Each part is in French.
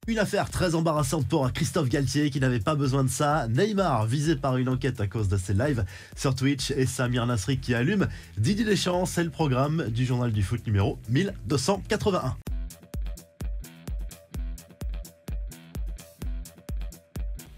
Une affaire très embarrassante pour Christophe Galtier qui n'avait pas besoin de ça. Neymar visé par une enquête à cause de ses lives sur Twitch et Samir Nasri qui allume. Didier Deschamps, c'est le programme du journal du foot numéro 1281.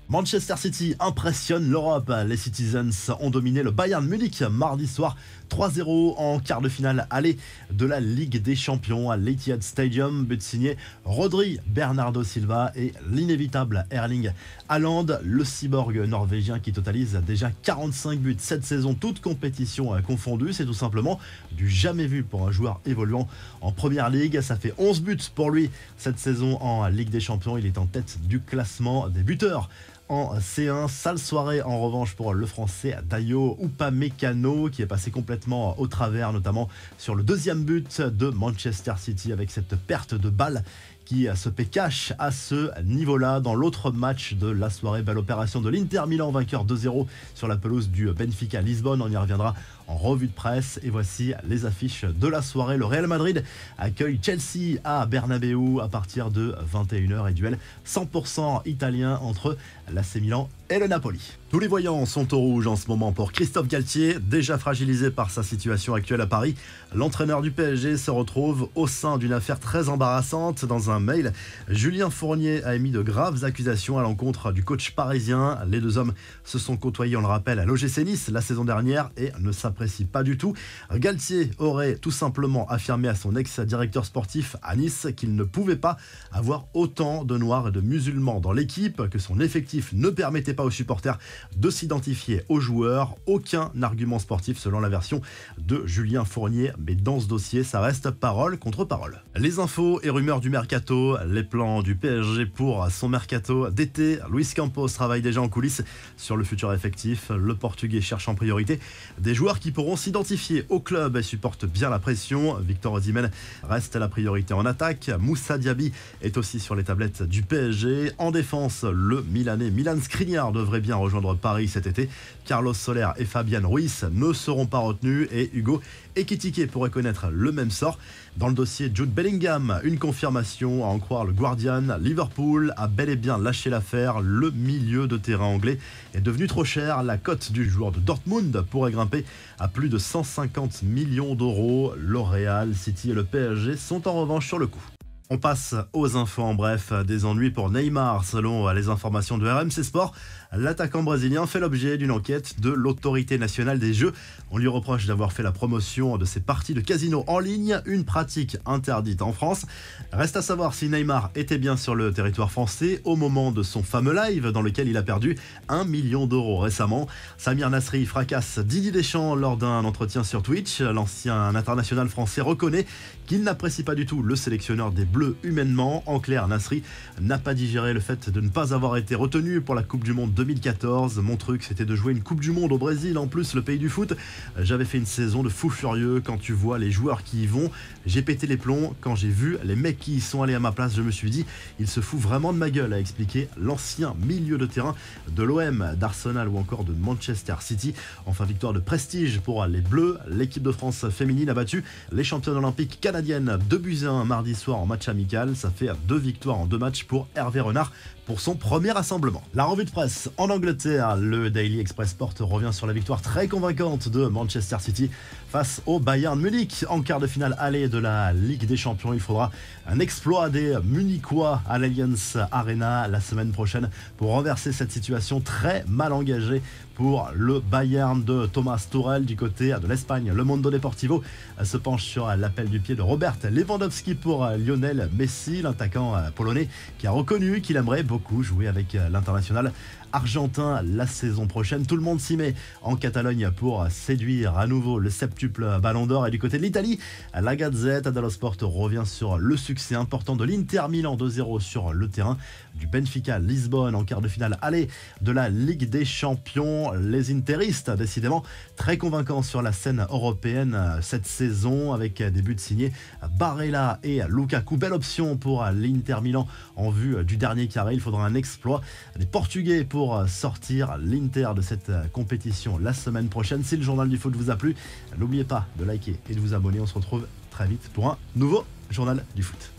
Manchester City impressionne l'Europe. Les Citizens ont dominé le Bayern Munich mardi soir 3-0 en quart de finale aller de la Ligue des Champions à l'Etihad Stadium. But signé Rodri, Bernardo Silva et l'inévitable Erling Haaland, le cyborg norvégien qui totalise déjà 45 buts cette saison, toutes compétitions confondues. C'est tout simplement du jamais vu pour un joueur évoluant en Première Ligue. Ça fait 11 buts pour lui cette saison en Ligue des Champions. Il est en tête du classement des buteurs en C1. Sale soirée en revanche pour le français Dayo Upamecano qui est passé complètement au travers, notamment sur le deuxième but de Manchester City avec cette perte de balle qui se paie cash à ce niveau-là. Dans l'autre match de la soirée, belle opération de l'Inter Milan, vainqueur 2-0 sur la pelouse du Benfica Lisbonne. On y reviendra en revue de presse. Et voici les affiches de la soirée. Le Real Madrid accueille Chelsea à Bernabeu à partir de 21h et duel 100% italien entre l'AC Milan et le Napoli. Tous les voyants sont au rouge en ce moment pour Christophe Galtier, déjà fragilisé par sa situation actuelle à Paris. L'entraîneur du PSG se retrouve au sein d'une affaire très embarrassante. Dans un mail, Julien Fournier a émis de graves accusations à l'encontre du coach parisien. Les deux hommes se sont côtoyés, on le rappelle, à l'OGC Nice la saison dernière et ne s'apprécient pas du tout. Galtier aurait tout simplement affirmé à son ex-directeur sportif à Nice qu'il ne pouvait pas avoir autant de Noirs et de musulmans dans l'équipe, que son effectif ne permettait pas aux supporters de s'identifier aux joueurs. Aucun argument sportif selon la version de Julien Fournier, mais dans ce dossier, ça reste parole contre parole. Les infos et rumeurs du mercato, les plans du PSG pour son mercato d'été. Luis Campos travaille déjà en coulisses sur le futur effectif. Le Portugais cherche en priorité des joueurs qui pourront s'identifier au club et supportent bien la pression. Victor Osimhen reste la priorité en attaque. Moussa Diaby est aussi sur les tablettes du PSG. En défense, le Milanais Milan Skriniar devrait bien rejoindre Paris cet été. Carlos Soler et Fabian Ruiz ne seront pas retenus et Hugo Ekitike pourrait connaître le même sort. Dans le dossier Jude Bellingham, une confirmation à en croire le Guardian. Liverpool a bel et bien lâché l'affaire. Le milieu de terrain anglais est devenu trop cher. La cote du joueur de Dortmund pourrait grimper à plus de 150 millions d'euros. Le Real, City et le PSG sont en revanche sur le coup. On passe aux infos en bref. Des ennuis pour Neymar. Selon les informations de RMC Sport, l'attaquant brésilien fait l'objet d'une enquête de l'autorité nationale des jeux. On lui reproche d'avoir fait la promotion de ses parties de casino en ligne, une pratique interdite en France. Reste à savoir si Neymar était bien sur le territoire français au moment de son fameux live dans lequel il a perdu 1 million d'euros récemment. Samir Nasri fracasse Didier Deschamps lors d'un entretien sur Twitch. L'ancien international français reconnaît qu'il n'apprécie pas du tout le sélectionneur des Bleus humainement. En clair, Nasri n'a pas digéré le fait de ne pas avoir été retenu pour la Coupe du Monde 2014. Mon truc, c'était de jouer une Coupe du Monde au Brésil, en plus le pays du foot. J'avais fait une saison de fou furieux. Quand tu vois les joueurs qui y vont, j'ai pété les plombs. Quand j'ai vu les mecs qui y sont allés à ma place, je me suis dit, il se fout vraiment de ma gueule, a expliqué l'ancien milieu de terrain de l'OM, d'Arsenal ou encore de Manchester City. Enfin, victoire de prestige pour les Bleus. L'équipe de France féminine a battu les championnes olympiques canadiennes 2-1 mardi soir en match amical. Ça fait 2 victoires en 2 matchs pour Hervé Renard pour son premier rassemblement. La revue de presse en Angleterre, le Daily Express Sport revient sur la victoire très convaincante de Manchester City face au Bayern Munich en quart de finale aller de la Ligue des Champions. Il faudra un exploit des Munichois à l'Allianz Arena la semaine prochaine pour renverser cette situation très mal engagée pour le Bayern de Thomas Tuchel. Du côté de l'Espagne, le Mundo Deportivo se penche sur l'appel du pied de Robert Lewandowski pour Lionel Messi, l'attaquant polonais qui a reconnu qu'il aimerait beaucoup jouer avec l'international argentin la saison prochaine. Tout le monde s'y met en Catalogne pour séduire à nouveau le septuple Ballon d'Or. Et du côté de l'Italie, la Gazette dello Sport revient sur le succès important de l'Inter Milan 2-0 sur le terrain du Benfica Lisbonne en quart de finale aller de la Ligue des Champions. Les interistes, décidément très convaincants sur la scène européenne cette saison avec des buts signés Barella et Lukaku. Belle option pour l'Inter Milan en vue du dernier carré. Il faudra un exploit des Portugais pour sortir l'Inter de cette compétition la semaine prochaine. Si le journal du foot vous a plu, n'oubliez pas de liker et de vous abonner. On se retrouve très vite pour un nouveau journal du foot.